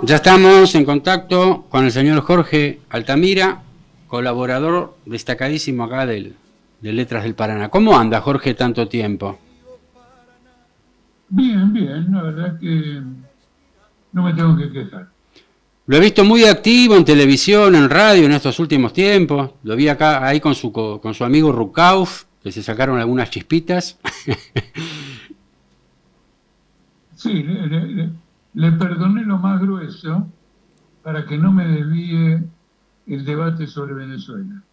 Ya estamos en contacto con el señor Jorge Altamira, colaborador destacadísimo acá de Letras del Paraná. ¿Cómo anda, Jorge, tanto tiempo? Bien, bien, la verdad que no me tengo que quejar. Lo he visto muy activo en televisión, en radio en estos últimos tiempos. Lo vi acá ahí con su amigo Rukauf, que se sacaron algunas chispitas. Sí, le perdoné lo más grueso para que no me desvíe el debate sobre Venezuela.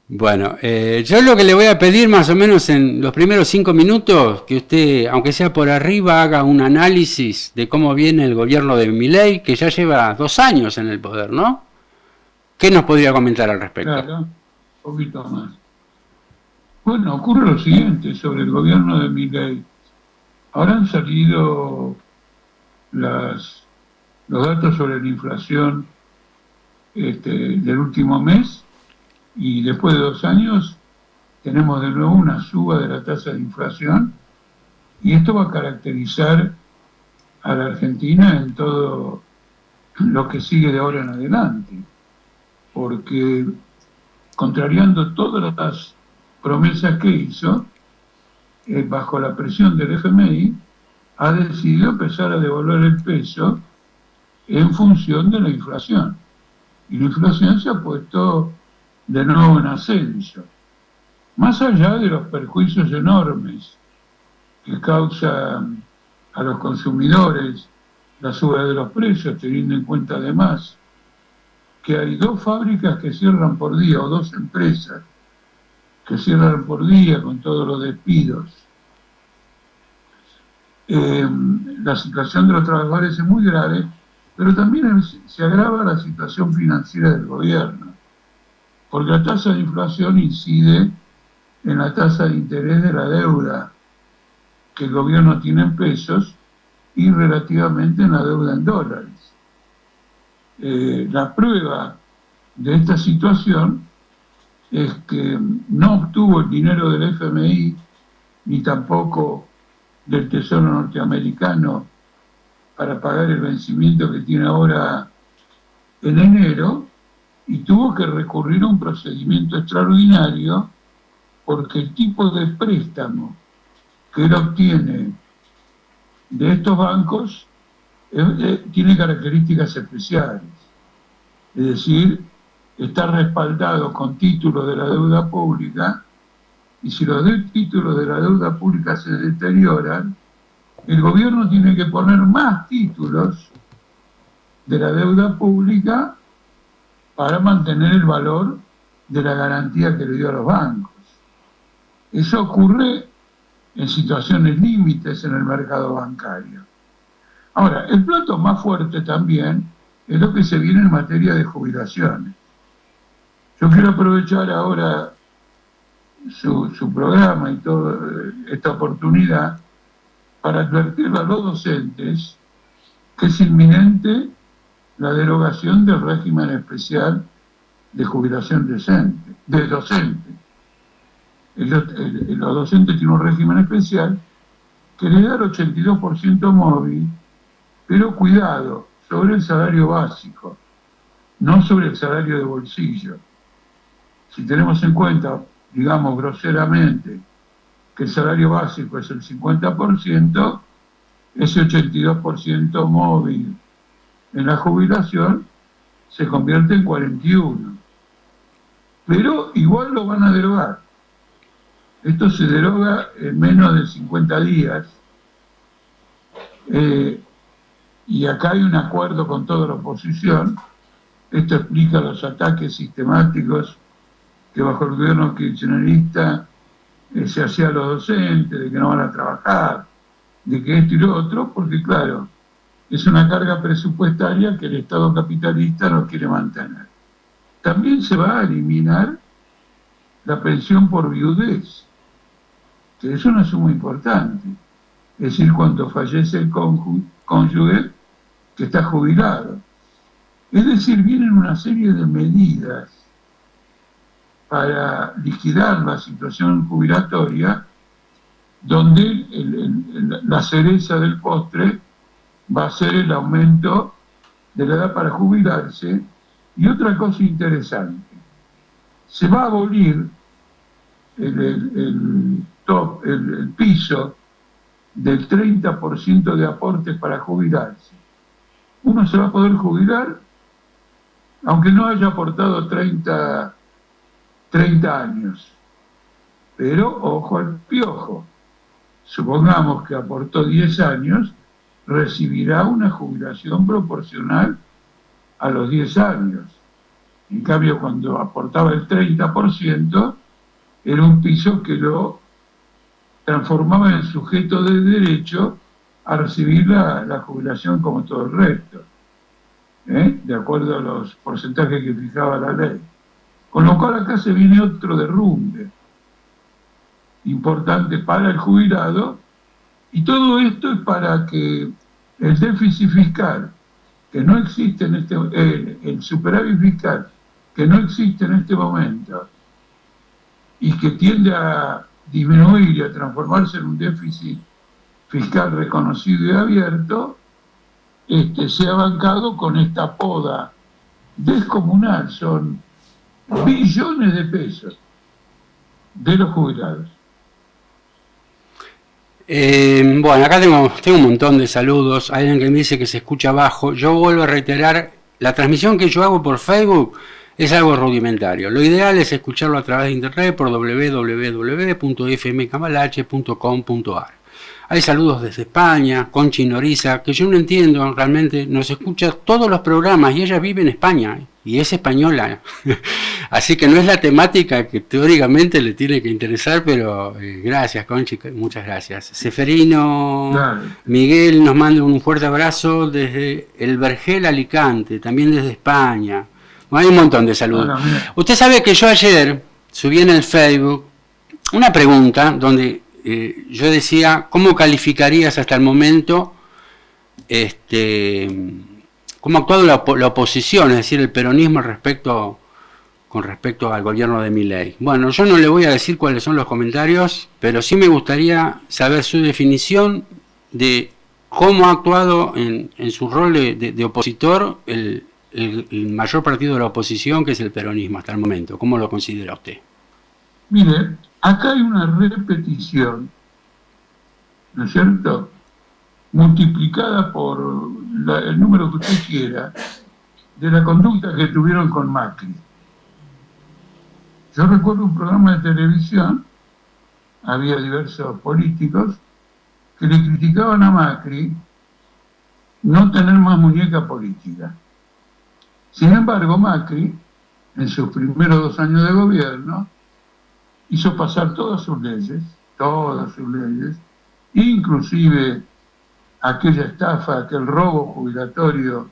Bueno, yo lo que le voy a pedir más o menos en los primeros 5 minutos, que usted, aunque sea por arriba, haga un análisis de cómo viene el gobierno de Milei, que ya lleva 2 años en el poder, ¿no? ¿Qué nos podría comentar al respecto? Claro, un poquito más. Bueno, ocurre lo siguiente sobre el gobierno de Milei. Ahora han salido las, los datos sobre la inflación del último mes y después de 2 años tenemos de nuevo una suba de la tasa de inflación y esto va a caracterizar a la Argentina en todo lo que sigue de ahora en adelante, porque contrariando todas las promesas que hizo, bajo la presión del FMI, ha decidido empezar a devolver el peso en función de la inflación. Y la inflación se ha puesto de nuevo en ascenso. Más allá de los perjuicios enormes que causa a los consumidores la suba de los precios, teniendo en cuenta además que hay 2 fábricas que cierran por día o 2 empresas que cierran por día con todos los despidos. La situación de los trabajadores es muy grave, pero también se agrava la situación financiera del gobierno, porque la tasa de inflación incide en la tasa de interés de la deuda que el gobierno tiene en pesos y relativamente en la deuda en dólares. La prueba de esta situación es que no obtuvo el dinero del FMI ni tampoco del Tesoro norteamericano para pagar el vencimiento que tiene ahora en enero y tuvo que recurrir a un procedimiento extraordinario porque el tipo de préstamo que él obtiene de estos bancos tiene características especiales. Es decir, está respaldado con títulos de la deuda pública y si los títulos de la deuda pública se deterioran, el gobierno tiene que poner más títulos de la deuda pública para mantener el valor de la garantía que le dio a los bancos. Eso ocurre en situaciones límites en el mercado bancario. Ahora, el plato más fuerte también es lo que se viene en materia de jubilaciones. Yo quiero aprovechar ahora su programa y toda esta oportunidad para advertirle a los docentes que es inminente la derogación del régimen especial de jubilación de docente. Los docentes tienen un régimen especial que le da el 82% móvil, pero cuidado, sobre el salario básico, no sobre el salario de bolsillo. Si tenemos en cuenta, digamos groseramente, que el salario básico es el 50%, ese 82% móvil en la jubilación se convierte en 41%. Pero igual lo van a derogar. Esto se deroga en menos de 50 días. Y acá hay un acuerdo con toda la oposición. Esto explica los ataques sistemáticos que bajo el gobierno kirchnerista se hacía a los docentes, de que no van a trabajar, de que esto y lo otro, porque claro, es una carga presupuestaria que el Estado capitalista no quiere mantener. También se va a eliminar la pensión por viudez, que es una suma importante. Es decir, cuando fallece el cónyuge que está jubilado. Es decir, vienen una serie de medidas para liquidar la situación jubilatoria, donde la cereza del postre va a ser el aumento de la edad para jubilarse. Y otra cosa interesante, se va a abolir el piso del 30% de aportes para jubilarse. Uno se va a poder jubilar aunque no haya aportado 30 años. Pero ojo al piojo. Supongamos que aportó 10 años, recibirá una jubilación proporcional a los 10 años. En cambio, cuando aportaba el 30%, era un piso que lo transformaba en sujeto de derecho a recibir la jubilación como todo el resto, de acuerdo a los porcentajes que fijaba la ley. Con lo cual acá se viene otro derrumbe importante para el jubilado, y todo esto es para que el déficit fiscal, que no existe en el superávit fiscal, que no existe en este momento, y que tiende a disminuir y a transformarse en un déficit fiscal reconocido y abierto, sea bancado con esta poda descomunal. Son billones de pesos de los jubilados. Bueno, acá tengo un montón de saludos. Hay alguien que me dice que se escucha bajo. Yo vuelvo a reiterar, la transmisión que yo hago por Facebook es algo rudimentario. Lo ideal es escucharlo a través de internet por www.fmcambalache.com.ar. Hay saludos desde España, Conchi Noriza, que yo no entiendo, realmente nos escucha todos los programas y ella vive en España y es española. Así que no es la temática que teóricamente le tiene que interesar, pero gracias Conchi, muchas gracias. Seferino Miguel nos manda un fuerte abrazo desde el Vergel, Alicante, también desde España. Bueno, hay un montón de saludos. Usted sabe que yo ayer subí en el Facebook una pregunta donde yo decía, ¿cómo calificarías hasta el momento cómo ha actuado la oposición, es decir, el peronismo con respecto al gobierno de Milei? Bueno, yo no le voy a decir cuáles son los comentarios, pero sí me gustaría saber su definición de cómo ha actuado en su rol de opositor el mayor partido de la oposición, que es el peronismo hasta el momento. ¿Cómo lo considera usted? Mire, acá hay una repetición, ¿no es cierto?, multiplicada por el número que usted quiera, de la conducta que tuvieron con Macri. Yo recuerdo un programa de televisión, había diversos políticos que le criticaban a Macri no tener más muñeca política. Sin embargo, Macri, en sus primeros 2 años de gobierno, hizo pasar todas sus leyes, inclusive aquella estafa, aquel robo jubilatorio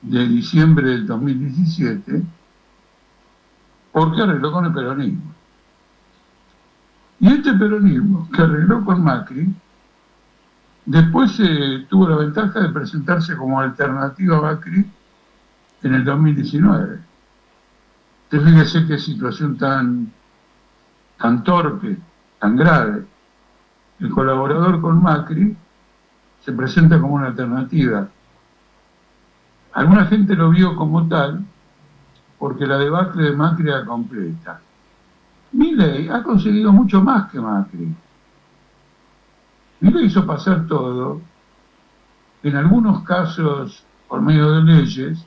de diciembre del 2017, porque arregló con el peronismo. Y este peronismo que arregló con Macri, después tuvo la ventaja de presentarse como alternativa a Macri en el 2019. Entonces fíjese qué situación tan torpe, tan grave. El colaborador con Macri se presenta como una alternativa. Alguna gente lo vio como tal porque la debacle de Macri era completa. Milei ha conseguido mucho más que Macri. Milei hizo pasar todo, en algunos casos por medio de leyes,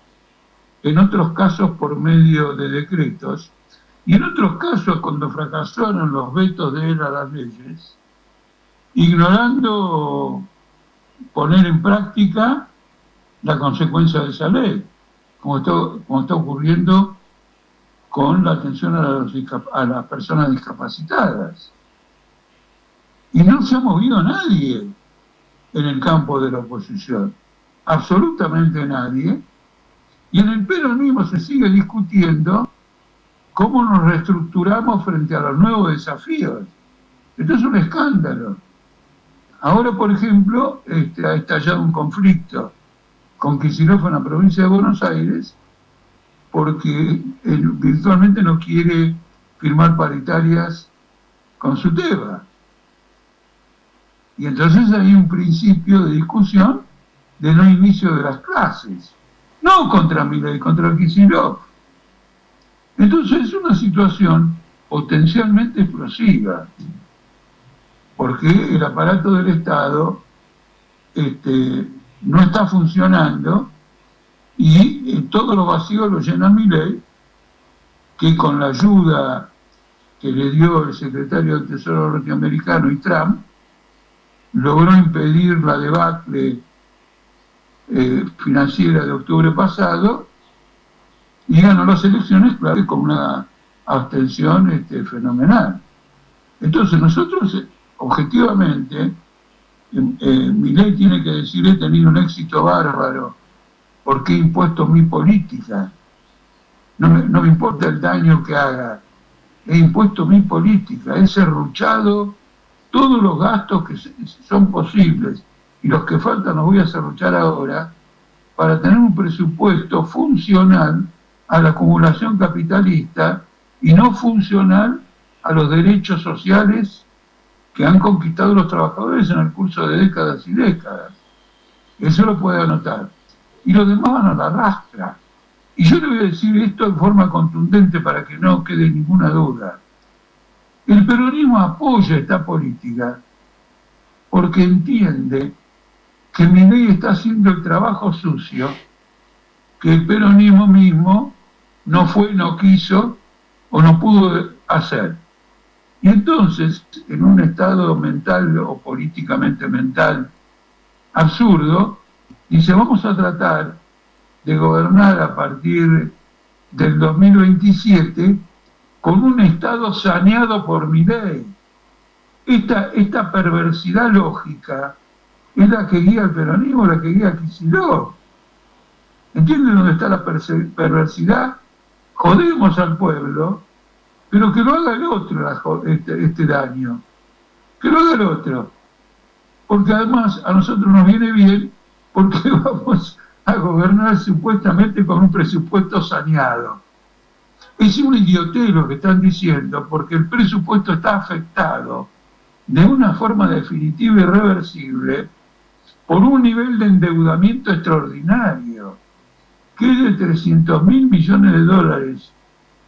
en otros casos por medio de decretos, y en otros casos cuando fracasaron los vetos de él a las leyes, ignorando poner en práctica la consecuencia de esa ley, como está ocurriendo con la atención a las personas discapacitadas. Y no se ha movido nadie en el campo de la oposición, absolutamente nadie, y en el peronismo se sigue discutiendo cómo nos reestructuramos frente a los nuevos desafíos. Esto es un escándalo. Ahora, por ejemplo, ha estallado un conflicto con Kicillof en la provincia de Buenos Aires porque él virtualmente no quiere firmar paritarias con su Teba. Y entonces hay un principio de discusión de no inicio de las clases. no contra Milei, contra Kicillof. Entonces es una situación potencialmente explosiva, porque el aparato del Estado no está funcionando y todos los vacíos los llena Milei, que con la ayuda que le dio el secretario del Tesoro norteamericano y Trump, logró impedir la debacle financiera de octubre pasado y ganó las elecciones, claro, con una abstención fenomenal. Entonces nosotros, objetivamente, Milei tiene que decir: he tenido un éxito bárbaro porque he impuesto mi política. No me importa el daño que haga, he impuesto mi política, he serruchado todos los gastos que son posibles y los que faltan los voy a serruchar ahora para tener un presupuesto funcional a la acumulación capitalista y no funcional a los derechos sociales que han conquistado los trabajadores en el curso de décadas y décadas. Eso lo puede anotar. Y los demás van a la rastra. Y yo le voy a decir esto en forma contundente para que no quede ninguna duda. El peronismo apoya esta política porque entiende que Milei está haciendo el trabajo sucio que el peronismo mismo no quiso o no pudo hacer. Y entonces, en un estado mental o políticamente mental absurdo, dice: vamos a tratar de gobernar a partir del 2027 con un Estado saneado por Milei. Esta perversidad lógica es la que guía al peronismo, la que guía a Kicillof. ¿Entienden dónde está la perversidad? Jodemos al pueblo, pero que lo haga el otro este daño. Que lo haga el otro. Porque además a nosotros nos viene bien porque vamos a gobernar supuestamente con un presupuesto saneado. Es un idiotez lo que están diciendo, porque el presupuesto está afectado de una forma definitiva y irreversible por un nivel de endeudamiento extraordinario, que es de 300.000 millones de dólares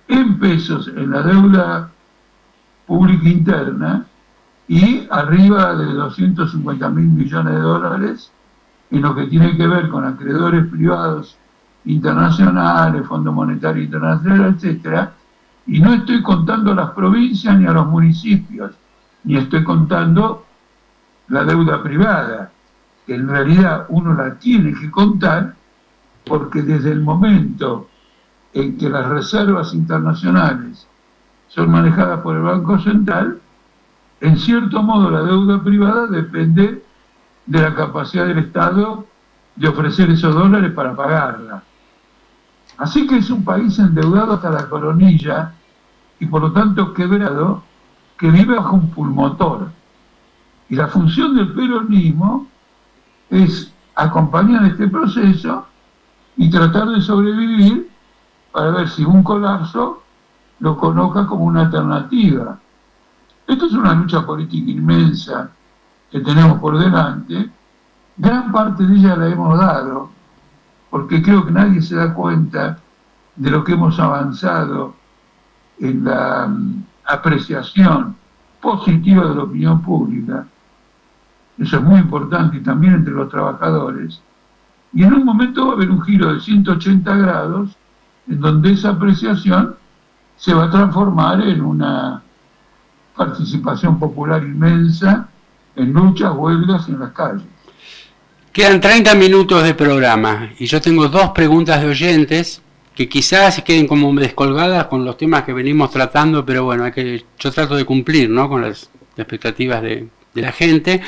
en pesos en la deuda pública interna y arriba de 250.000 millones de dólares en lo que tiene que ver con acreedores privados internacionales, Fondo Monetario Internacional, etcétera, y no estoy contando a las provincias ni a los municipios, ni estoy contando la deuda privada, que en realidad uno la tiene que contar porque desde el momento en que las reservas internacionales son manejadas por el Banco Central, en cierto modo la deuda privada depende de la capacidad del Estado de ofrecer esos dólares para pagarla. Así que es un país endeudado hasta la coronilla y por lo tanto quebrado, que vive bajo un pulmotor. Y la función del peronismo es acompañar este proceso y tratar de sobrevivir para ver si un colapso lo coloca como una alternativa. Esto es una lucha política inmensa que tenemos por delante. Gran parte de ella la hemos dado, porque creo que nadie se da cuenta de lo que hemos avanzado en la apreciación positiva de la opinión pública. Eso es muy importante, y también entre los trabajadores. Y en un momento va a haber un giro de 180 grados en donde esa apreciación se va a transformar en una participación popular inmensa, en luchas, huelgas en las calles. Quedan 30 minutos de programa y yo tengo dos preguntas de oyentes que quizás queden como descolgadas con los temas que venimos tratando, pero bueno, yo trato de cumplir, ¿no?, con las expectativas de la gente.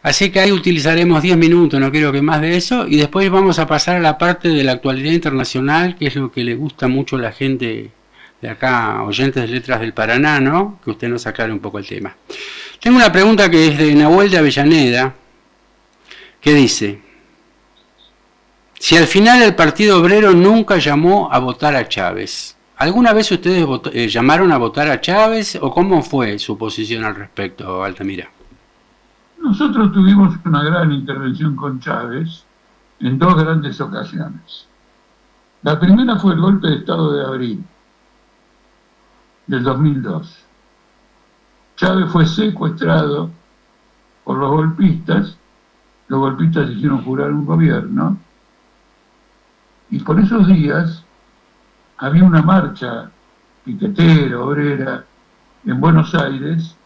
Así que ahí utilizaremos 10 minutos, no creo que más de eso, y después vamos a pasar a la parte de la actualidad internacional, que es lo que le gusta mucho a la gente de acá, oyentes de Letras del Paraná, ¿no?, que usted nos aclare un poco el tema. Tengo una pregunta que es de Nahuel de Avellaneda, que dice: si al final el Partido Obrero nunca llamó a votar a Chávez, ¿alguna vez ustedes llamaron a votar a Chávez o cómo fue su posición al respecto, Altamira? Nosotros tuvimos una gran intervención con Chávez en dos grandes ocasiones. La primera fue el golpe de Estado de abril del 2002. Chávez fue secuestrado por los golpistas hicieron jurar un gobierno, y por esos días había una marcha piquetera, obrera, en Buenos Aires,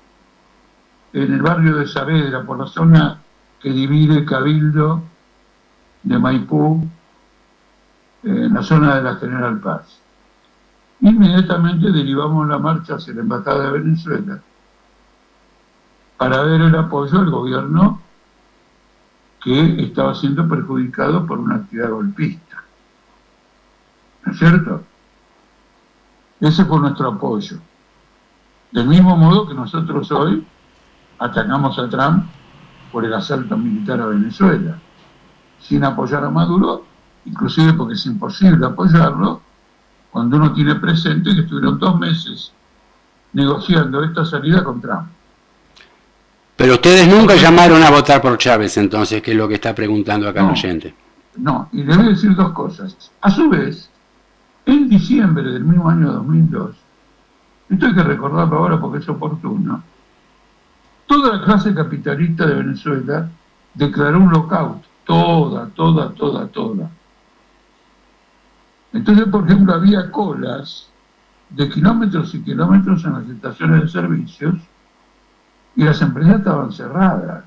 en el barrio de Saavedra, por la zona que divide Cabildo de Maipú, en la zona de la General Paz. Inmediatamente derivamos la marcha hacia la Embajada de Venezuela para ver el apoyo al gobierno que estaba siendo perjudicado por una actividad golpista. ¿No es cierto? Ese fue nuestro apoyo. Del mismo modo que nosotros hoy atacamos a Trump por el asalto militar a Venezuela, sin apoyar a Maduro, inclusive porque es imposible apoyarlo cuando uno tiene presente que estuvieron 2 meses negociando esta salida con Trump. Pero ustedes nunca llamaron a votar por Chávez, entonces, que es lo que está preguntando acá el oyente. No, y le voy a decir 2 cosas. A su vez, en diciembre del mismo año 2002, esto hay que recordarlo ahora porque es oportuno, toda la clase capitalista de Venezuela declaró un lockout. Toda. Entonces, por ejemplo, había colas de kilómetros y kilómetros en las estaciones de servicios y las empresas estaban cerradas.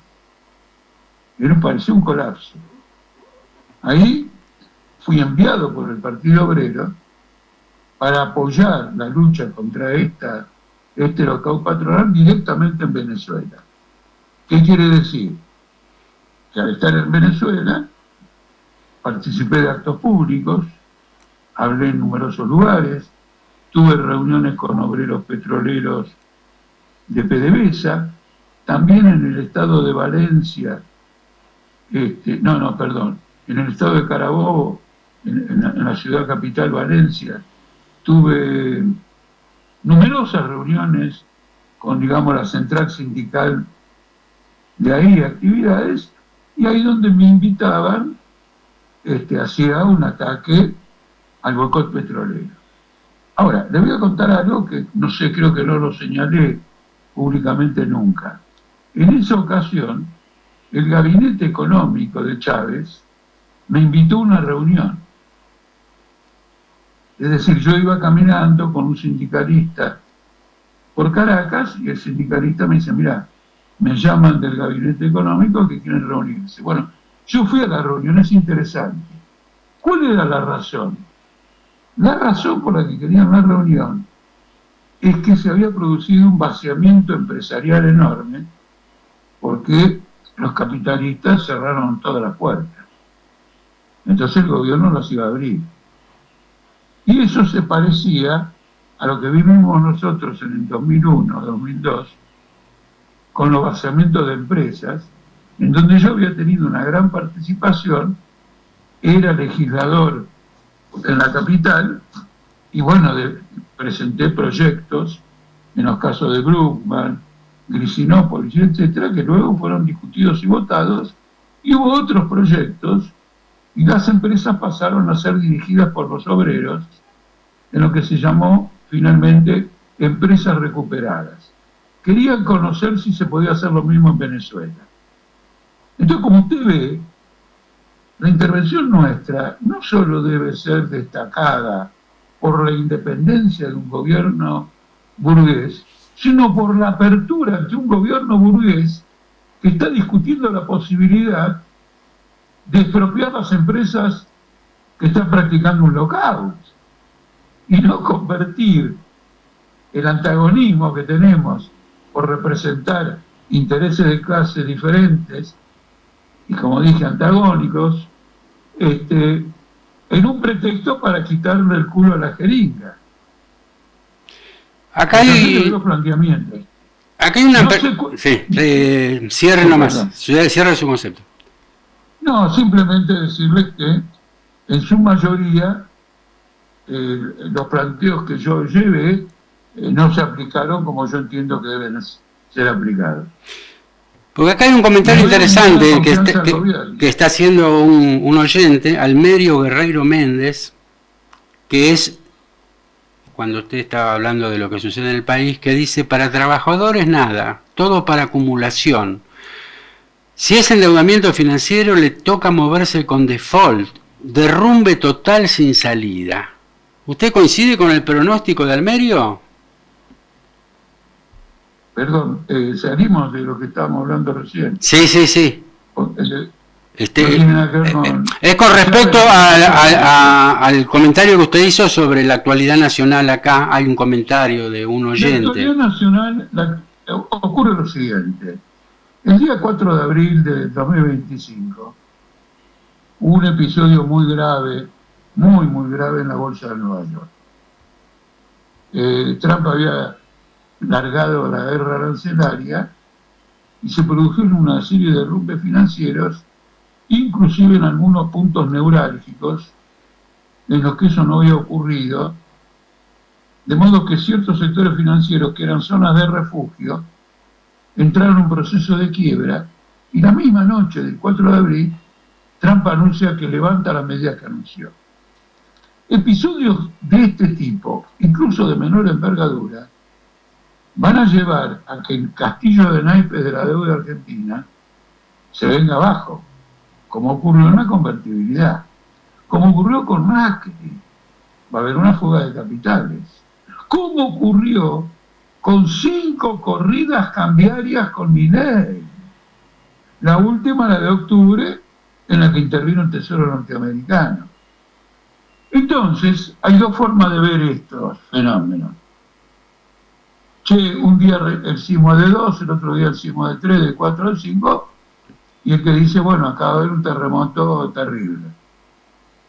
Y nos pareció un colapso. Ahí fui enviado por el Partido Obrero para apoyar la lucha contra este lockout patronal directamente en Venezuela. ¿Qué quiere decir? Que al estar en Venezuela participé de actos públicos, hablé en numerosos lugares, tuve reuniones con obreros petroleros de PDVSA, también en el estado de Valencia, en el estado de Carabobo, en la ciudad capital Valencia, tuve numerosas reuniones con, digamos, la central sindical de ahí, actividades, y ahí donde me invitaban hacia un ataque al boicot petrolero. Ahora, le voy a contar algo que no sé, creo que no lo señalé públicamente nunca. En esa ocasión, el gabinete económico de Chávez me invitó a una reunión. Es decir, yo iba caminando con un sindicalista por Caracas y el sindicalista me dice, mira, me llaman del gabinete económico que quieren reunirse. Bueno, yo fui a la reunión, es interesante. ¿Cuál era la razón? La razón por la que querían la reunión es que se había producido un vaciamiento empresarial enorme porque los capitalistas cerraron todas las puertas. Entonces el gobierno las iba a abrir. Y eso se parecía a lo que vivimos nosotros en el 2001, 2002, con los vaciamientos de empresas, en donde yo había tenido una gran participación, era legislador en la capital, y bueno, presenté proyectos, en los casos de Bruckmann, Grisinópolis, etcétera, que luego fueron discutidos y votados, y hubo otros proyectos, y las empresas pasaron a ser dirigidas por los obreros, en lo que se llamó finalmente empresas recuperadas. Querían conocer si se podía hacer lo mismo en Venezuela. Entonces, como usted ve, la intervención nuestra no solo debe ser destacada por la independencia de un gobierno burgués, sino por la apertura ante un gobierno burgués que está discutiendo la posibilidad de expropiar las empresas que están practicando un lockout y no convertir el antagonismo que tenemos por representar intereses de clases diferentes y, como dije, antagónicos, en un pretexto para quitarle el culo a la jeringa. Acá hay los planteamientos. Acá hay una... cierre nomás, cierre su concepto. No, simplemente decirles que en su mayoría los planteos que yo llevé no se aplicaron como yo entiendo que deben ser aplicados. Porque acá hay un comentario interesante que está haciendo un oyente, Almerio Guerreiro Méndez, que es, cuando usted estaba hablando de lo que sucede en el país, que dice, para trabajadores nada, todo para acumulación. Si es endeudamiento financiero, le toca moverse con default, derrumbe total sin salida. ¿Usted coincide con el pronóstico de Almerio? Perdón, salimos de lo que estábamos hablando recién. Sí, sí, sí. No tiene nada que ver con... Es con respecto al comentario que usted hizo sobre la actualidad nacional. Acá hay un comentario de un oyente. La actualidad nacional ocurre lo siguiente. El día 4 de abril de 2025 hubo un episodio muy grave, muy grave en la bolsa de Nueva York. Trump había largado la guerra arancelaria y se produjeron una serie de derrumbes financieros, inclusive en algunos puntos neurálgicos en los que eso no había ocurrido, de modo que ciertos sectores financieros que eran zonas de refugio entraron en un proceso de quiebra, y la misma noche del 4 de abril Trump anuncia que levanta las medidas que anunció. Episodios de este tipo, incluso de menor envergadura, van a llevar a que el castillo de naipes de la deuda argentina se venga abajo, como ocurrió en la convertibilidad, como ocurrió con Macri, va a haber una fuga de capitales, como ocurrió con 5 corridas cambiarias con Milei, la última, la de octubre, en la que intervino el Tesoro norteamericano. Entonces, hay dos formas de ver estos fenómenos. Che, un día el sismo de 2, el otro día el sismo de 3, de 4, de 5, y el que dice, bueno, acaba de haber un terremoto terrible.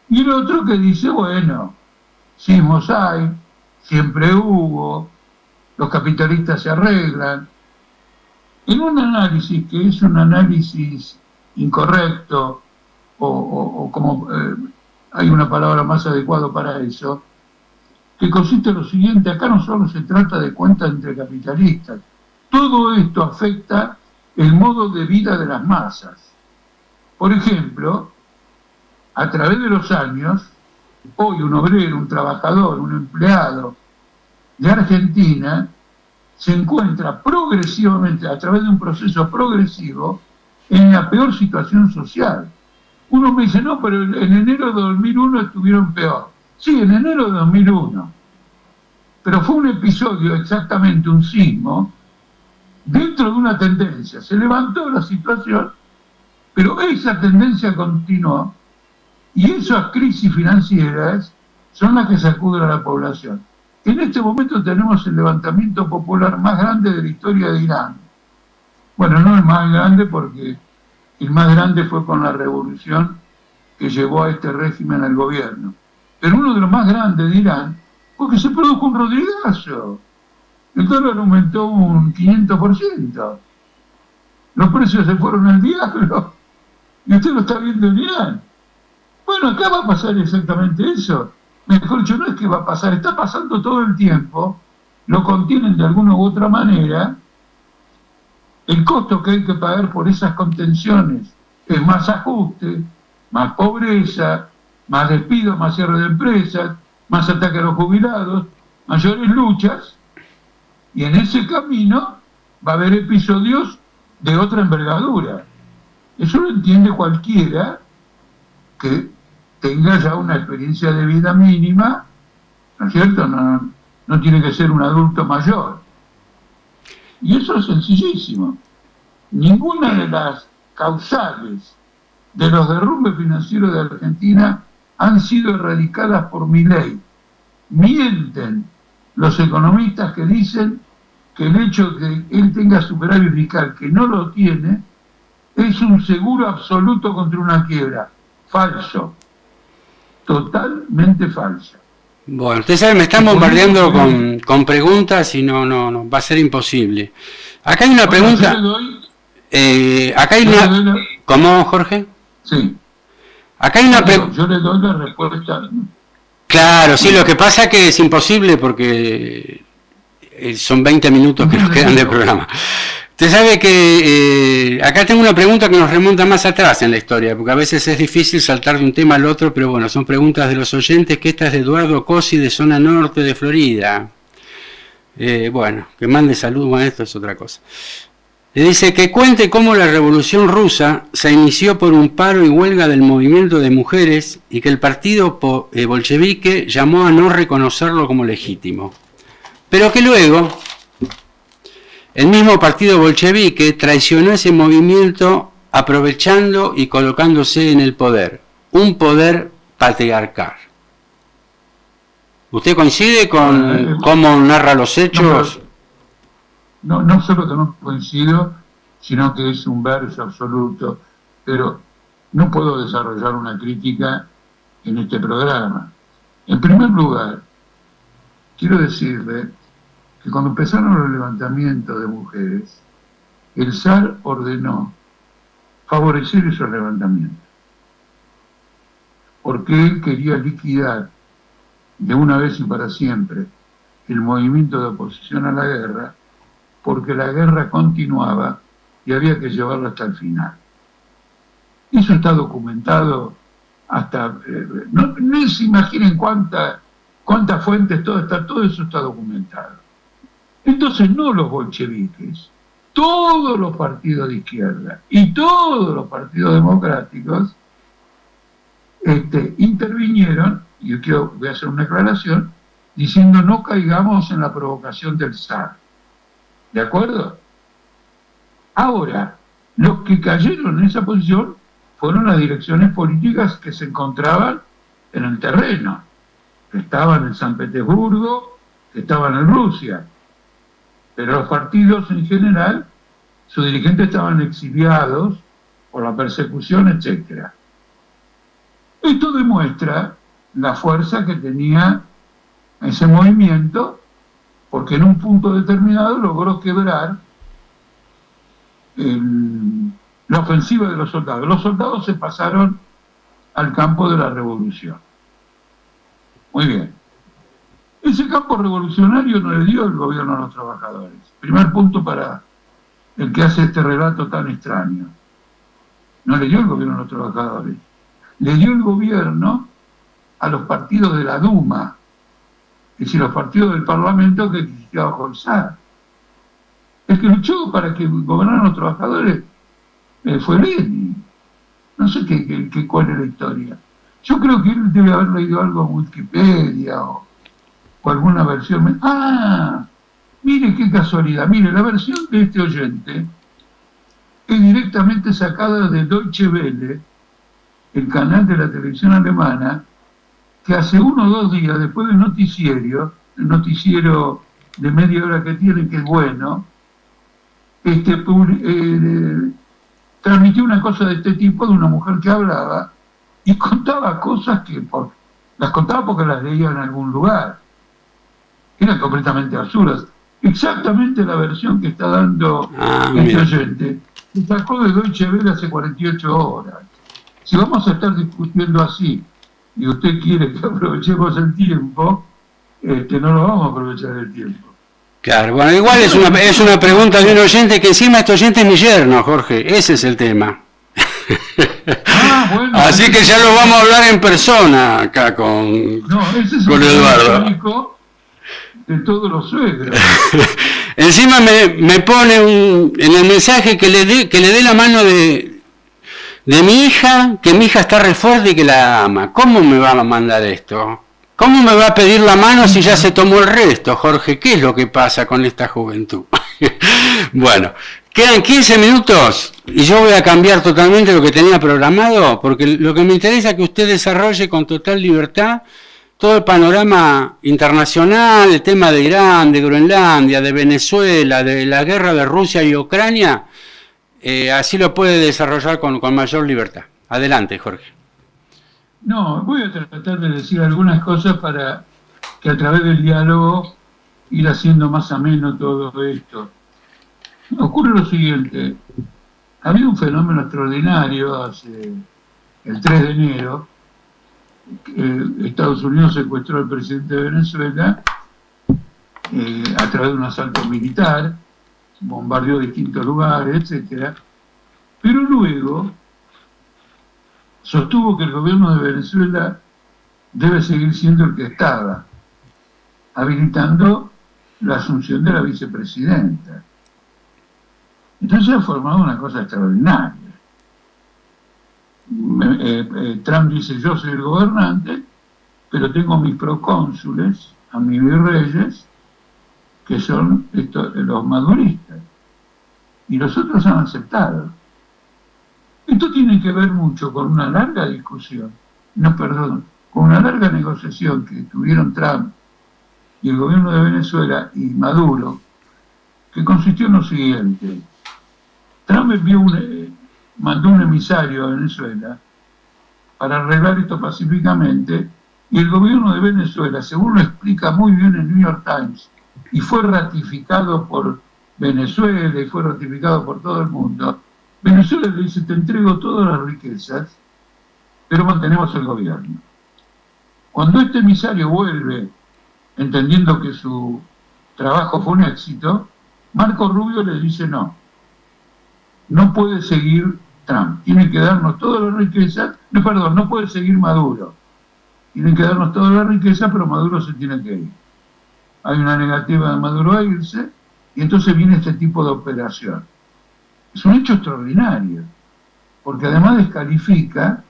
Y el otro que dice, bueno, sismos hay, siempre hubo, los capitalistas se arreglan. En un análisis que es un análisis incorrecto, o como hay una palabra más adecuada para eso, que consiste en lo siguiente: acá no solo se trata de cuentas entre capitalistas, todo esto afecta el modo de vida de las masas. Por ejemplo, a través de los años, hoy un obrero, un trabajador, un empleado de Argentina se encuentra progresivamente, a través de un proceso progresivo, en la peor situación social. Uno me dice, no, pero en enero de 2001 estuvieron peor. Sí, en enero de 2001. Pero fue un episodio, exactamente un sismo, dentro de una tendencia. Se levantó la situación, pero esa tendencia continuó, y esas crisis financieras son las que sacuden a la población. En este momento tenemos el levantamiento popular más grande de la historia de Irán. Bueno, no el más grande, porque el más grande fue con la revolución que llevó a este régimen al gobierno. Pero uno de los más grandes de Irán, porque se produjo un rodrigazo. El dólar aumentó un 500%. Los precios se fueron al diablo. Y usted lo está viendo en Irán. Bueno, acá va a pasar exactamente eso. Mejor dicho, no es que va a pasar, está pasando todo el tiempo, lo contienen de alguna u otra manera. El costo que hay que pagar por esas contenciones es más ajuste, más pobreza, más despidos, más cierre de empresas, más ataque a los jubilados, mayores luchas, y en ese camino va a haber episodios de otra envergadura. Eso lo entiende cualquiera que tenga ya una experiencia de vida mínima, ¿no es cierto? No tiene que ser un adulto mayor. Y eso es sencillísimo. Ninguna de las causales de los derrumbes financieros de Argentina han sido erradicadas por Milei. Mienten los economistas que dicen que el hecho de que él tenga superávit fiscal, que no lo tiene, es un seguro absoluto contra una quiebra. Falso. Totalmente falso. Bueno, usted sabe, me están bombardeando con preguntas y no, va a ser imposible. Acá hay una pregunta. Acá hay una... ¿Cómo, Jorge? Sí. Acá hay una pregunta. Yo le doy la respuesta. Claro, sí, lo que pasa es que es imposible porque son 20 minutos que nos quedan del programa. Usted sabe que acá tengo una pregunta que nos remonta más atrás en la historia, porque a veces es difícil saltar de un tema al otro, pero bueno, son preguntas de los oyentes, que esta es de Eduardo Cosi, de zona norte de Florida. Bueno, que mande saludos, bueno, esto es otra cosa. Le dice que cuente cómo la Revolución Rusa se inició por un paro y huelga del movimiento de mujeres y que el partido bolchevique llamó a no reconocerlo como legítimo. Pero que luego el mismo partido bolchevique traicionó ese movimiento aprovechando y colocándose en el poder, un poder patriarcal. ¿Usted coincide con cómo narra los hechos? No solo que no coincido, sino que es un verso absoluto, pero no puedo desarrollar una crítica en este programa. En primer lugar, quiero decirle que cuando empezaron los levantamientos de mujeres, el zar ordenó favorecer esos levantamientos, porque él quería liquidar de una vez y para siempre el movimiento de oposición a la guerra, porque la guerra continuaba y había que llevarla hasta el final. Eso está documentado hasta... no se imaginen cuántas fuentes, todo eso está documentado. Entonces no los bolcheviques, todos los partidos de izquierda y todos los partidos democráticos intervinieron, y yo voy a hacer una aclaración, diciendo no caigamos en la provocación del zar. ¿De acuerdo? Ahora, los que cayeron en esa posición fueron las direcciones políticas que se encontraban en el terreno, que estaban en San Petersburgo, que estaban en Rusia. Pero los partidos en general, sus dirigentes estaban exiliados por la persecución, etc. Esto demuestra la fuerza que tenía ese movimiento, porque en un punto determinado logró quebrar la ofensiva de los soldados. Los soldados se pasaron al campo de la revolución. Muy bien. Ese campo revolucionario no le dio el gobierno a los trabajadores. Primer punto para el que hace este relato tan extraño. No le dio el gobierno a los trabajadores. Le dio el gobierno a los partidos de la Duma, es decir, los partidos del Parlamento que existía bajo el zar. El que luchó para que gobernaran los trabajadores fue Lenin. No sé cuál es la historia. Yo creo que él debe haber leído algo en Wikipedia o alguna versión. ¡Ah! Mire qué casualidad. Mire, la versión de este oyente es directamente sacada de Deutsche Welle, el canal de la televisión alemana, que hace 1 o 2 días, después del noticiero, el noticiero de media hora que tiene, que es bueno, transmitió una cosa de este tipo, de una mujer que hablaba, y contaba cosas que las contaba porque las leía en algún lugar. Eran completamente absurdas. Exactamente la versión que está dando este oyente, se sacó de Deutsche Welle hace 48 horas. Si vamos a estar discutiendo así, y usted quiere que aprovechemos el tiempo, no lo vamos a aprovechar el tiempo. Claro, bueno, igual es una pregunta de un oyente, que encima este oyente es mi yerno, Jorge, ese es el tema. Bueno, así que ya lo vamos a hablar en persona acá con Eduardo. De todos los suegros. Encima me pone en el mensaje que le dé la mano de mi hija, que mi hija está re fuerte y que la ama. ¿Cómo me va a mandar esto? ¿Cómo me va a pedir la mano si ya se tomó el resto, Jorge? ¿Qué es lo que pasa con esta juventud? Bueno, quedan 15 minutos y yo voy a cambiar totalmente lo que tenía programado, porque lo que me interesa es que usted desarrolle con total libertad todo el panorama internacional, el tema de Irán, de Groenlandia, de Venezuela, de la guerra de Rusia y Ucrania. Así lo puede desarrollar con mayor libertad. Adelante, Jorge. No, voy a tratar de decir algunas cosas para que a través del diálogo ir haciendo más ameno todo esto. Ocurre lo siguiente. Había un fenómeno extraordinario hace el 3 de enero. Estados Unidos secuestró al presidente de Venezuela a través de un asalto militar, bombardeó distintos lugares, etcétera, pero luego sostuvo que el gobierno de Venezuela debe seguir siendo el que estaba, habilitando la asunción de la vicepresidenta. Entonces ha formado una cosa extraordinaria. Trump dice: yo soy el gobernante, pero tengo mis procónsules, a mis virreyes, que son los maduristas, y los otros han aceptado. Esto tiene que ver mucho con una larga discusión, con una larga negociación que tuvieron Trump y el gobierno de Venezuela y Maduro, que consistió en lo siguiente. Trump mandó un emisario a Venezuela para arreglar esto pacíficamente, y el gobierno de Venezuela, según lo explica muy bien el New York Times, y fue ratificado por Venezuela y fue ratificado por todo el mundo, Venezuela le dice: te entrego todas las riquezas, pero mantenemos el gobierno. Cuando este emisario vuelve, entendiendo que su trabajo fue un éxito, Marco Rubio le dice: no puede seguir Trump, tiene que darnos todas las riquezas, no puede seguir Maduro, tienen que darnos toda la riqueza, pero Maduro se tiene que ir. Hay una negativa de Maduro a irse, y entonces viene este tipo de operación. Es un hecho extraordinario, porque además descalifica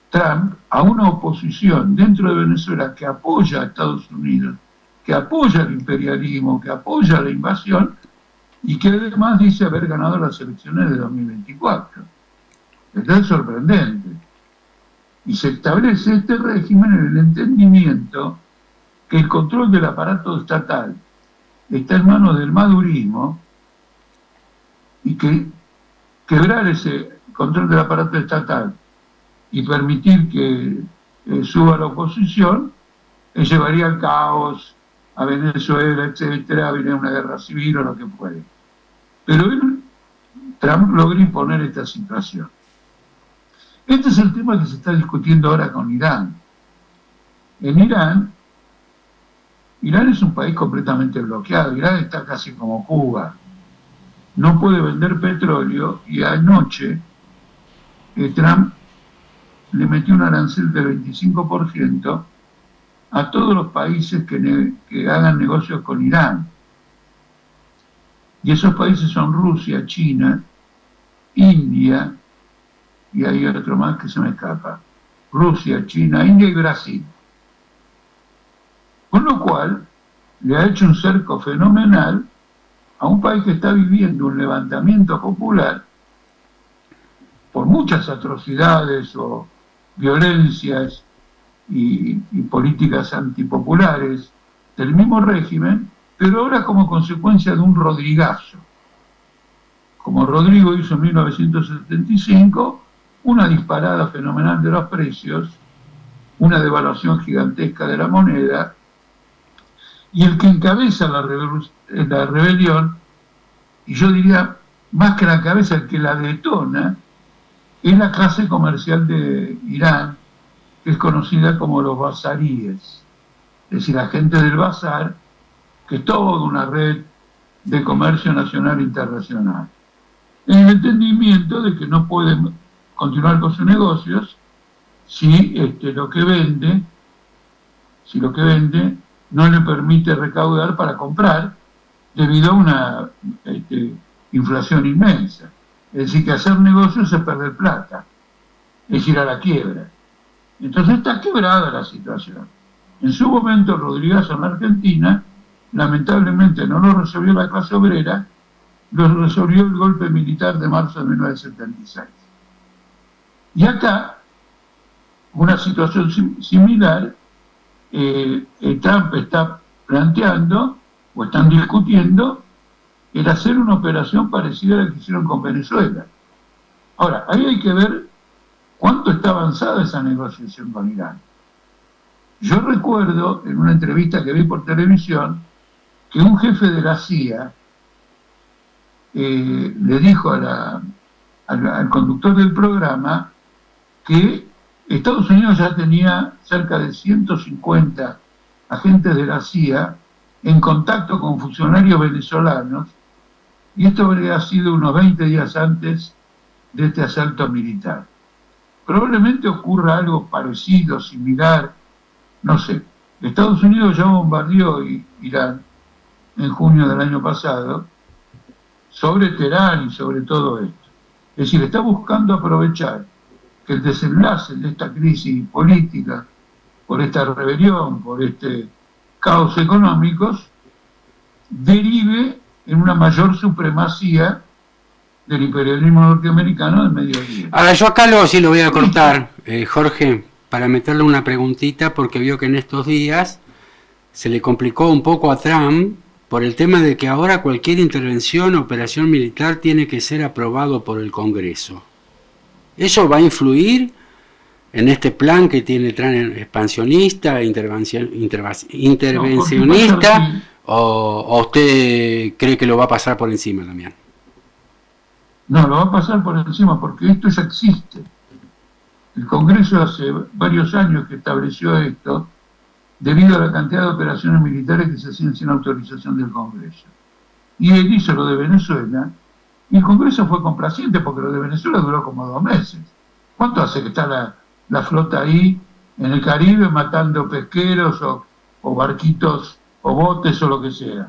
Trump a una oposición dentro de Venezuela que apoya a Estados Unidos, que apoya el imperialismo, que apoya la invasión, y que además dice haber ganado las elecciones de 2024. Esto es sorprendente. Y se establece este régimen en el entendimiento que el control del aparato estatal está en manos del madurismo, y que quebrar ese control del aparato estatal y permitir que suba la oposición llevaría al caos, a Venezuela, etcétera, viene una guerra civil o lo que fuere. Pero Trump logra imponer esta situación. Este es el tema que se está discutiendo ahora con Irán. En Irán es un país completamente bloqueado. Irán está casi como Cuba. No puede vender petróleo, y anoche Trump le metió un arancel del 25% a todos los países que hagan negocios con Irán. Y esos países son Rusia, China, India, y hay otro más que se me escapa. Rusia, China, India y Brasil. Con lo cual, le ha hecho un cerco fenomenal a un país que está viviendo un levantamiento popular por muchas atrocidades o violencias y políticas antipopulares del mismo régimen, pero ahora como consecuencia de un rodrigazo. Como Rodrigo hizo en 1975, una disparada fenomenal de los precios, una devaluación gigantesca de la moneda, y el que encabeza la rebelión, y yo diría más que la cabeza, el que la detona, es la clase comercial de Irán, que es conocida como los bazaríes, es decir, la gente del bazar, que es toda una red de comercio nacional e internacional, en el entendimiento de que no pueden continuar con sus negocios si lo que vende no le permite recaudar para comprar, debido a una inflación inmensa. Es decir, que hacer negocios es perder plata, es ir a la quiebra. Entonces está quebrada la situación. En su momento, Rodríguez en la Argentina, lamentablemente no lo resolvió la clase obrera, lo resolvió el golpe militar de marzo de 1976. Y acá, una situación similar, Trump está planteando, o están discutiendo, el hacer una operación parecida a la que hicieron con Venezuela. Ahora, ahí hay que ver cuánto está avanzada esa negociación con Irán. Yo recuerdo, en una entrevista que vi por televisión, que un jefe de la CIA le dijo al conductor del programa que Estados Unidos ya tenía cerca de 150 agentes de la CIA en contacto con funcionarios venezolanos Y esto habría sido unos 20 días antes de este asalto militar. Probablemente ocurra algo parecido, similar, no sé. Estados Unidos ya bombardeó Irán en junio del año pasado sobre Teherán y sobre todo esto. Es decir, está buscando aprovechar que el desenlace de esta crisis política, por esta rebelión, por este caos económicos, derive en una mayor supremacía del imperialismo norteamericano del Medio Oriente. Ahora, yo acá sí lo voy a cortar, Jorge, para meterle una preguntita, porque vio que en estos días se le complicó un poco a Trump por el tema de que ahora cualquier intervención o operación militar tiene que ser aprobado por el Congreso. ¿Eso va a influir en este plan que tiene Trump expansionista, intervencionista, no, o usted cree que lo va a pasar por encima también? No, lo va a pasar por encima porque esto ya existe. El Congreso hace varios años que estableció esto debido a la cantidad de operaciones militares que se hacían sin autorización del Congreso. Y él hizo lo de Venezuela y el Congreso fue complaciente porque lo de Venezuela duró como 2 meses. ¿Cuánto hace que está la flota ahí en el Caribe matando pesqueros o barquitos o botes o lo que sea?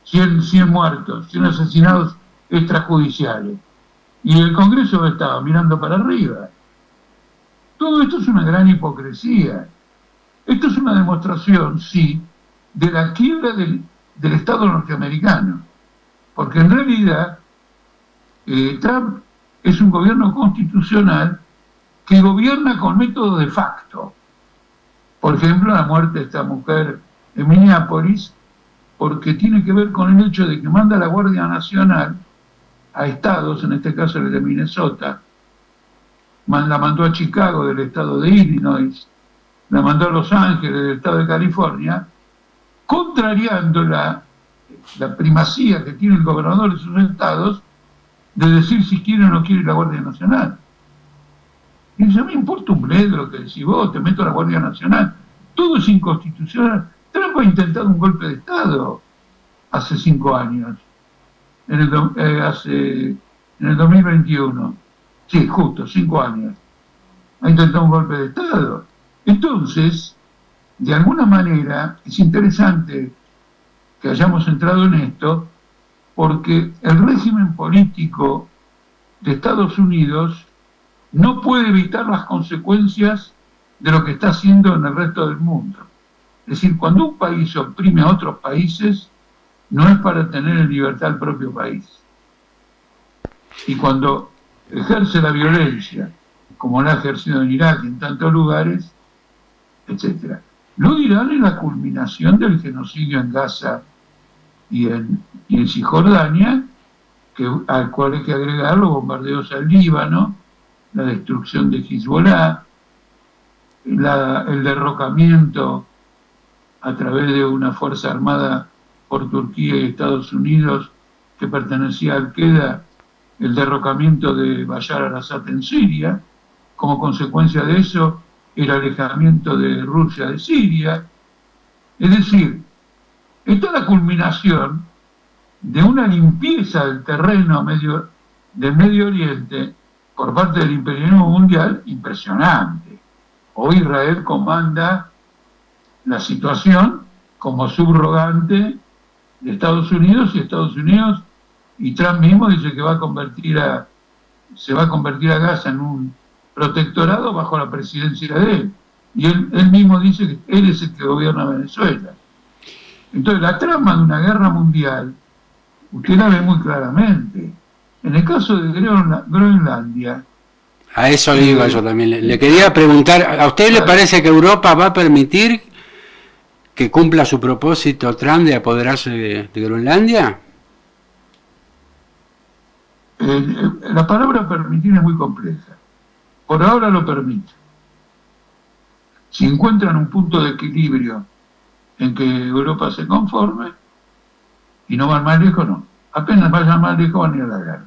100 muertos, 100 asesinados extrajudiciales. Y el Congreso estaba mirando para arriba. Todo esto es una gran hipocresía. Esto es una demostración, sí, de la quiebra del Estado norteamericano. Porque en realidad Trump es un gobierno constitucional que gobierna con método de facto. Por ejemplo, la muerte de esta mujer en Minneapolis, porque tiene que ver con el hecho de que manda a la Guardia Nacional a estados, en este caso el de Minnesota, la mandó a Chicago del estado de Illinois, la mandó a Los Ángeles del estado de California, contrariando la primacía que tiene el gobernador de sus estados de decir si quiere o no quiere la Guardia Nacional. Y dice, a mí me importa un bledo lo que decís vos, te meto a la Guardia Nacional. Todo es inconstitucional. Trump ha intentado un golpe de Estado hace 5 años, en el 2021. Sí, justo, 5 años. Ha intentado un golpe de Estado. Entonces, de alguna manera, es interesante que hayamos entrado en esto, porque el régimen político de Estados Unidos no puede evitar las consecuencias de lo que está haciendo en el resto del mundo. Es decir, cuando un país oprime a otros países, no es para tener en libertad el propio país. Y cuando ejerce la violencia, como la ha ejercido en Irak y en tantos lugares, etc. Lo de Irán es la culminación del genocidio en Gaza y en Cisjordania, al cual hay que agregar los bombardeos al Líbano, la destrucción de Hezbollah, el derrocamiento a través de una fuerza armada por Turquía y Estados Unidos que pertenecía a Al-Qaeda, el derrocamiento de Bashar al-Assad en Siria, como consecuencia de eso el alejamiento de Rusia de Siria. Es decir, esta es la culminación de una limpieza del terreno del Medio Oriente por parte del imperialismo mundial impresionante. Hoy Israel comanda la situación como subrogante de Estados Unidos, y Trump mismo dice que se va a convertir a Gaza en un protectorado bajo la presidencia de él. Y él mismo dice que él es el que gobierna Venezuela. Entonces la trama de una guerra mundial, usted la ve muy claramente. En el caso de Groenlandia... A eso le iba yo también. Le quería preguntar, ¿a usted le parece que Europa va a permitir que cumpla su propósito Trump de apoderarse de Groenlandia? La palabra permitir es muy compleja. Por ahora lo permite. Si encuentran un punto de equilibrio en que Europa se conforme y no van más lejos, no. Apenas vayan más lejos van a ir a la guerra.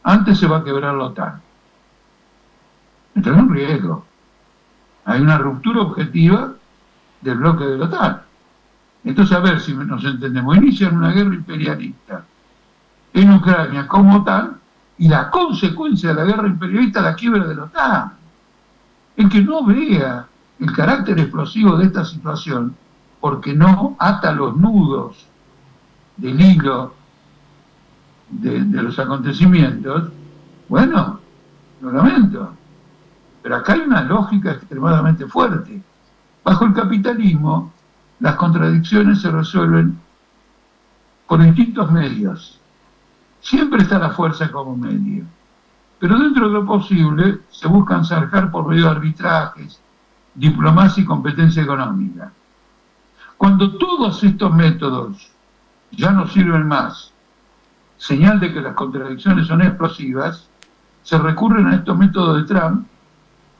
Antes se va a quebrar la OTAN. Esto es un riesgo. Hay una ruptura objetiva del bloque de la OTAN. Entonces, a ver si nos entendemos. Inician una guerra imperialista en Ucrania como tal, y la consecuencia de la guerra imperialista, la quiebra de la OTAN. El que no vea el carácter explosivo de esta situación, porque no ata los nudos del hilo de los acontecimientos, bueno, lo lamento. Pero acá hay una lógica extremadamente fuerte. Bajo el capitalismo, las contradicciones se resuelven por distintos medios. Siempre está la fuerza como medio. Pero dentro de lo posible se buscan zanjar por medio de arbitrajes, diplomacia y competencia económica. Cuando todos estos métodos ya no sirven más, señal de que las contradicciones son explosivas, se recurren a estos métodos de Trump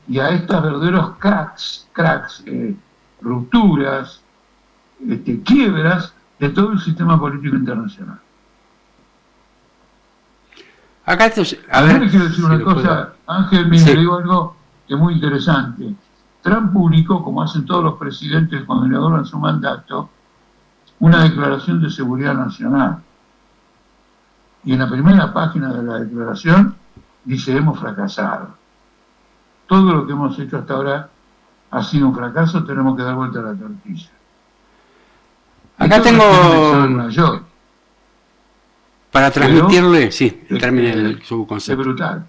y a estos verdaderos cracks, rupturas, quiebras de todo el sistema político internacional. Acá a ver, le quiero decir una cosa, Ángel, mire, le digo algo que es muy interesante. Trump publicó, como hacen todos los presidentes cuando inauguran su mandato, una declaración de seguridad nacional. Y en la primera página de la declaración dice: hemos fracasado. Todo lo que hemos hecho hasta ahora ha sido un fracaso, tenemos que dar vuelta a la tortilla. Acá tengo... Para transmitirle, termine su concepto. Es brutal.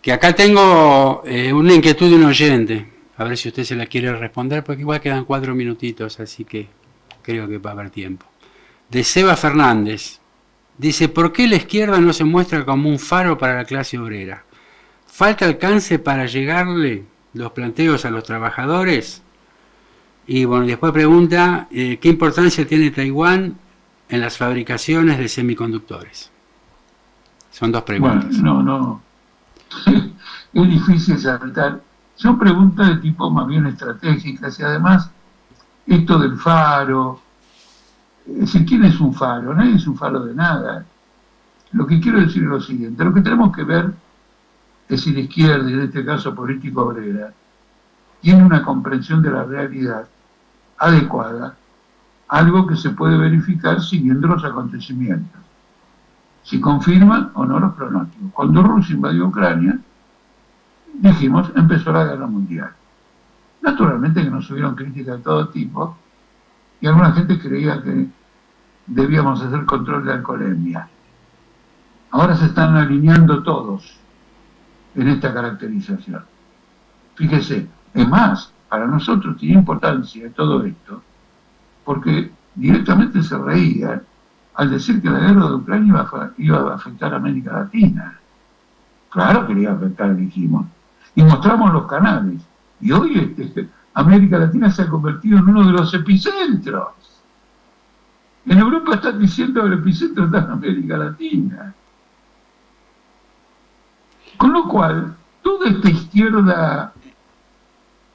Que acá tengo una inquietud de un oyente, a ver si usted se la quiere responder, porque igual quedan 4 minutitos, así que creo que va a haber tiempo. De Seba Fernández, dice: ¿por qué la izquierda no se muestra como un faro para la clase obrera? ¿Falta alcance para llegarle los planteos a los trabajadores? Y bueno, después pregunta, ¿qué importancia tiene Taiwán en las fabricaciones de semiconductores? Son 2 preguntas. Bueno, no. Es difícil saltar. Son preguntas de tipo más bien estratégicas, y además esto del faro, es decir, ¿quién es un faro? Nadie es un faro de nada. Lo que quiero decir es lo siguiente: lo que tenemos que ver es si la izquierda, y en este caso político obrera, tiene una comprensión de la realidad adecuada, algo que se puede verificar siguiendo los acontecimientos, si confirman o no los pronósticos. Cuando Rusia invadió Ucrania, dijimos, empezó la guerra mundial. Naturalmente que nos hubieron críticas de todo tipo, y alguna gente creía que debíamos hacer control de alcoholemia. Ahora se están alineando todos en esta caracterización. Fíjese, es más, para nosotros tiene importancia todo esto, porque directamente se reía al decir que la guerra de Ucrania iba a afectar a América Latina. Claro que le iba a afectar, dijimos. Y mostramos los canales. Y hoy América Latina se ha convertido en uno de los epicentros. En Europa están diciendo que el epicentro está en América Latina. Con lo cual, toda esta izquierda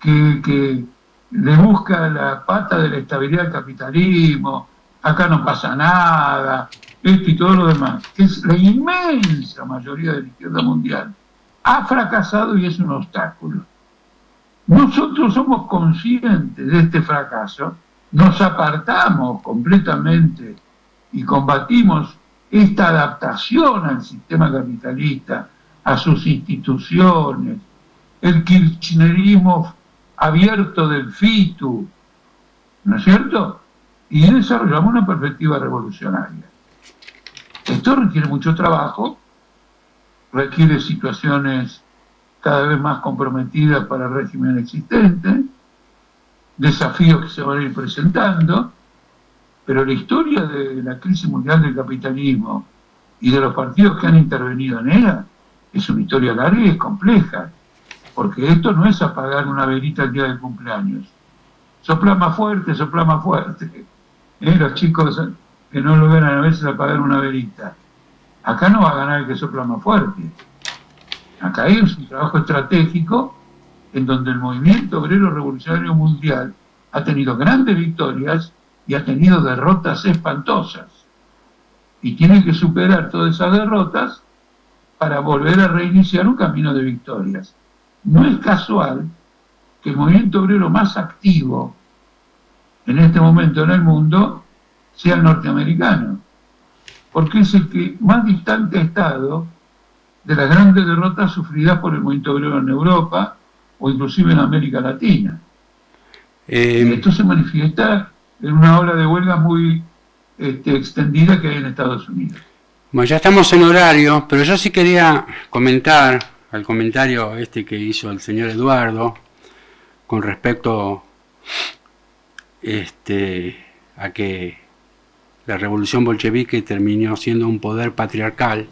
que le busca la pata de la estabilidad del capitalismo, acá no pasa nada, esto y todo lo demás, que es la inmensa mayoría de la izquierda mundial, ha fracasado y es un obstáculo. Nosotros somos conscientes de este fracaso, nos apartamos completamente y combatimos esta adaptación al sistema capitalista, a sus instituciones, el kirchnerismo abierto del FITU, ¿no es cierto? Y desarrollamos una perspectiva revolucionaria. Esto requiere mucho trabajo, requiere situaciones cada vez más comprometidas para el régimen existente, desafíos que se van a ir presentando, pero la historia de la crisis mundial del capitalismo y de los partidos que han intervenido en ella es una historia larga y es compleja, porque esto no es apagar una velita el día del cumpleaños. Sopla más fuerte, sopla más fuerte. Los chicos que no logran a veces apagar una velita. Acá no va a ganar el que sopla más fuerte. Acá hay un trabajo estratégico en donde el movimiento obrero revolucionario mundial ha tenido grandes victorias y ha tenido derrotas espantosas. Y tiene que superar todas esas derrotas para volver a reiniciar un camino de victorias. No es casual que el movimiento obrero más activo en este momento en el mundo sea el norteamericano. porque es el que más distante ha estado de las grandes derrotas sufridas por el movimiento obrero en Europa o inclusive en América Latina. Y esto se manifiesta en una ola de huelga muy extendida que hay en Estados Unidos. Bueno, ya estamos en horario, pero yo sí quería comentar al comentario que hizo el señor Eduardo con respecto a que la revolución bolchevique terminó siendo un poder patriarcal,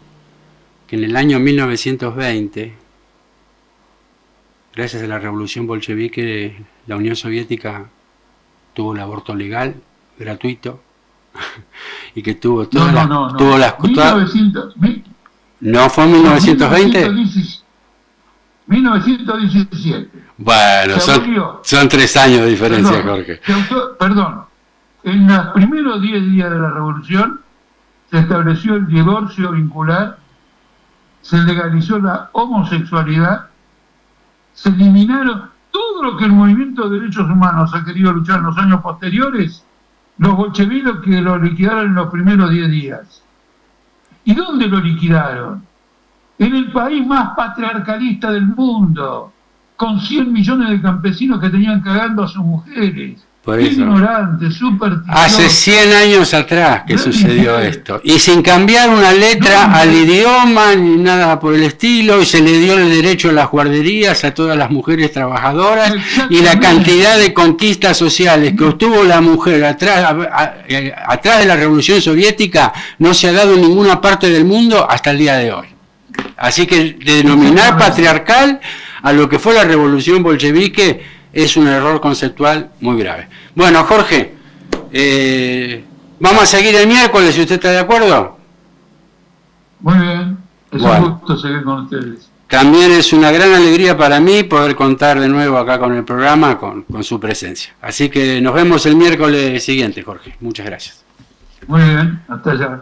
que en el año 1920, gracias a la revolución bolchevique, la Unión Soviética tuvo el aborto legal, gratuito, y que tuvo todas tuvo las 1900, ¿no fue en 1920? 1917. Bueno, son 3 años de diferencia, Jorge. Perdón, en los primeros 10 días de la revolución se estableció el divorcio vincular, se legalizó la homosexualidad, se eliminaron todo lo que el movimiento de derechos humanos ha querido luchar en los años posteriores, los bolcheviques que lo liquidaron en los primeros 10 días. ¿Y dónde lo liquidaron? En el país más patriarcalista del mundo, con 100 millones de campesinos que tenían cagando a sus mujeres. Por eso. Ignorantes, supersticiosos. Hace 100 años atrás que sucedió esto. Y sin cambiar una letra al idioma ni nada por el estilo, y se le dio el derecho a las guarderías a todas las mujeres trabajadoras, y la cantidad de conquistas sociales que obtuvo la mujer atrás de la Revolución Soviética no se ha dado en ninguna parte del mundo hasta el día de hoy. Así que denominar patriarcal a lo que fue la Revolución Bolchevique es un error conceptual muy grave. Bueno, Jorge, vamos a seguir el miércoles, si usted está de acuerdo. Muy bien, es un gusto seguir con ustedes. También es una gran alegría para mí poder contar de nuevo acá con el programa, con su presencia. Así que nos vemos el miércoles siguiente, Jorge. Muchas gracias. Muy bien, hasta allá.